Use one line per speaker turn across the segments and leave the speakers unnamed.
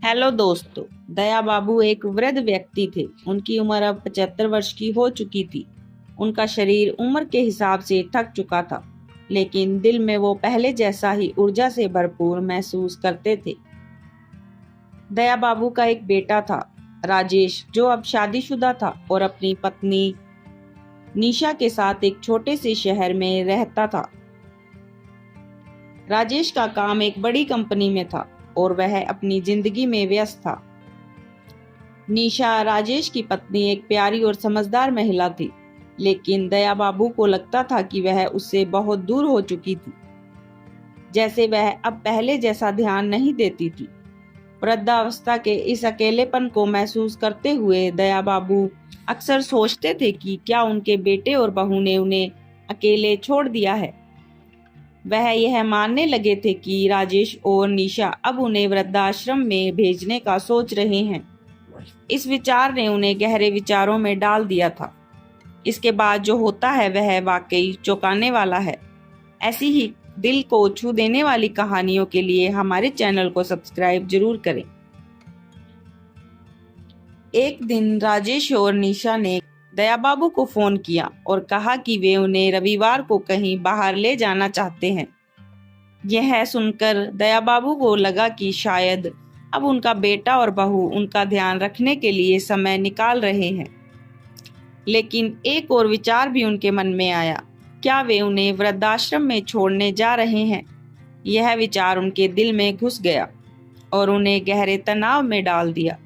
Hello दोस्तों। दया बाबू एक वृद्ध व्यक्ति थे। उनकी उम्र अब 75 वर्ष की हो चुकी थी। उनका शरीर उम्र के हिसाब से थक चुका था, लेकिन दिल में वो पहले जैसा ही ऊर्जा से भरपूर महसूस करते थे। दया बाबू का एक बेटा था, राजेश, जो अब शादीशुदा था और अपनी पत्नी निशा के साथ एक छोटे से शहर में रहता था। राजेश का काम एक बड़ी कंपनी में था और वह अपनी जिंदगी में व्यस्त था। निशा, राजेश की पत्नी, एक प्यारी और समझदार महिला थी, लेकिन दया बाबू को लगता था कि वह उससे बहुत दूर हो चुकी थी। जैसे वह अब पहले जैसा ध्यान नहीं देती थी। वृद्धावस्था के इस अकेलेपन को महसूस करते हुए दया बाबू अक्सर सोचते थे कि क्या उनके बेटे और बहू ने उन्हें अकेले छोड़ दिया है। वह यह मानने लगे थे कि राजेश और निशा अब उन्हें वृद्धाश्रम में भेजने का सोच रहे हैं। इस विचार ने उन्हें गहरे विचारों में डाल दिया था। इसके बाद जो होता है वह वाकई चौंकाने वाला है। ऐसी ही दिल को छू देने वाली कहानियों के लिए हमारे चैनल को सब्सक्राइब जरूर करें। एक दिन राजेश और निशा ने दया बाबू को फोन किया और कहा कि वे उन्हें रविवार को कहीं बाहर ले जाना चाहते हैं। यह सुनकर दया बाबू को लगा कि शायद अब उनका बेटा और बहू उनका ध्यान रखने के लिए समय निकाल रहे हैं। लेकिन एक और विचार भी उनके मन में आया, क्या वे उन्हें वृद्धाश्रम में छोड़ने जा रहे हैं? यह विचार उनके दिल में घुस गया और उन्हें गहरे तनाव में डाल दिया।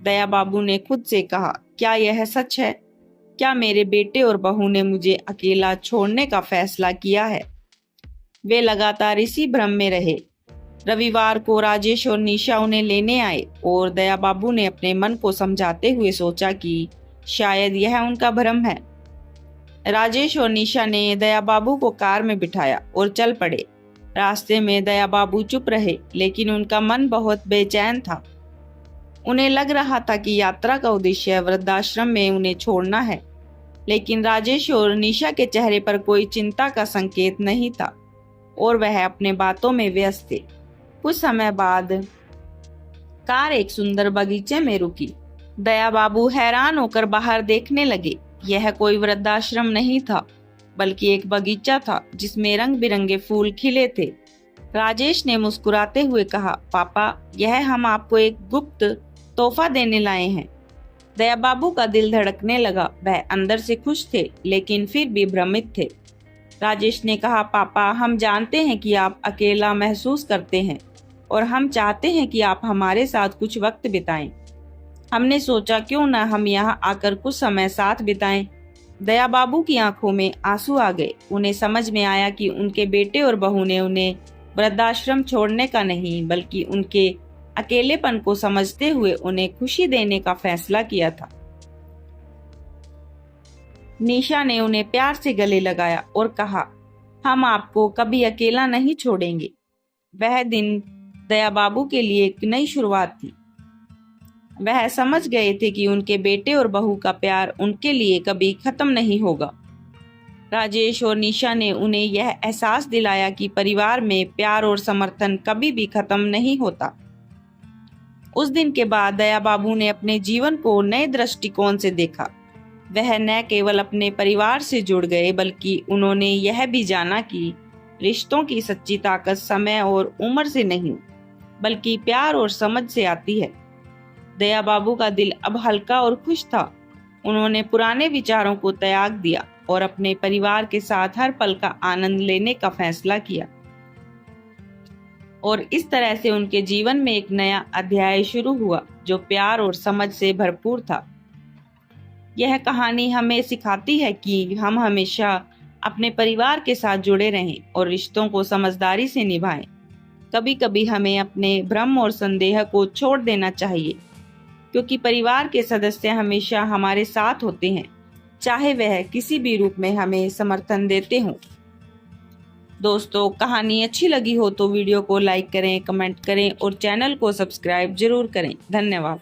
दया बाबू ने खुद से कहा, क्या यह सच है? क्या मेरे बेटे और बहू ने मुझे अकेला छोड़ने का फैसला किया है? वे लगातार इसी भ्रम में रहे। रविवार को राजेश और निशा उन्हें लेने आए और दया बाबू ने अपने मन को समझाते हुए सोचा कि शायद यह उनका भ्रम है। राजेश और निशा ने दया बाबू को कार में बिठाया और चल पड़े। रास्ते में दया बाबू चुप रहे, लेकिन उनका मन बहुत बेचैन था। उन्हें लग रहा था कि यात्रा का उद्देश्य वृद्धाश्रम में उन्हें छोड़ना है, लेकिन राजेश और निशा के चेहरे पर कोई चिंता का संकेत नहीं था और वह अपने बातों में व्यस्त थे। कुछ समय बाद कार एक सुंदर बगीचे में रुकी। दया बाबू हैरान होकर बाहर देखने लगे। यह कोई वृद्धाश्रम नहीं था, बल्कि एक बगीचा था जिसमें रंग बिरंगे फूल खिले थे। राजेश ने मुस्कुराते हुए कहा, पापा, यह हम आपको एक गुप्त तोहफा देने लाए हैं। दया बाबू का दिल धड़कने लगा। वह अंदर से खुश थे, लेकिन फिर भी भ्रमित थे। राजेश ने कहा, पापा, हम जानते हैं कि आप अकेला महसूस करते हैं और हम चाहते हैं कि आप हमारे साथ कुछ वक्त बिताएं। हमने सोचा क्यों न हम यहाँ आकर कुछ समय साथ बिताएं। दया बाबू की आंखों में आंसू आ गए। उन्हें समझ में आया कि उनके बेटे और बहू ने उन्हें वृद्धाश्रम छोड़ने का नहीं, बल्कि उनके अकेलेपन को समझते हुए उन्हें खुशी देने का फैसला किया था। निशा ने उन्हें प्यार से गले लगाया और कहा, हम आपको कभी अकेला नहीं छोड़ेंगे। वह दिन दया बाबू के लिए एक नई शुरुआत थी। वह समझ गए थे कि उनके बेटे और बहू का प्यार उनके लिए कभी खत्म नहीं होगा। राजेश और निशा ने उन्हें यह एहसास दिलाया कि परिवार में प्यार और समर्थन कभी भी खत्म नहीं होता। उस दिन के बाद दया बाबू ने अपने जीवन को नए दृष्टिकोण से देखा। वह न केवल अपने परिवार से जुड़ गए, बल्कि उन्होंने यह भी जाना कि रिश्तों की सच्ची ताकत समय और उम्र से नहीं, बल्कि प्यार और समझ से आती है। दया बाबू का दिल अब हल्का और खुश था। उन्होंने पुराने विचारों को त्याग दिया और अपने परिवार के साथ हर पल का आनंद लेने का फैसला किया। और इस तरह से उनके जीवन में एक नया अध्याय शुरू हुआ, जो प्यार और समझ से भरपूर था। यह कहानी हमें सिखाती है कि हम हमेशा अपने परिवार के साथ जुड़े रहें और रिश्तों को समझदारी से निभाएं। कभी कभी हमें अपने भ्रम और संदेह को छोड़ देना चाहिए, क्योंकि परिवार के सदस्य हमेशा हमारे साथ होते हैं, चाहे वह किसी भी रूप में हमें समर्थन देते हों। दोस्तों, कहानी अच्छी लगी हो तो वीडियो को लाइक करें, कमेंट करें और चैनल को सब्सक्राइब जरूर करें। धन्यवाद।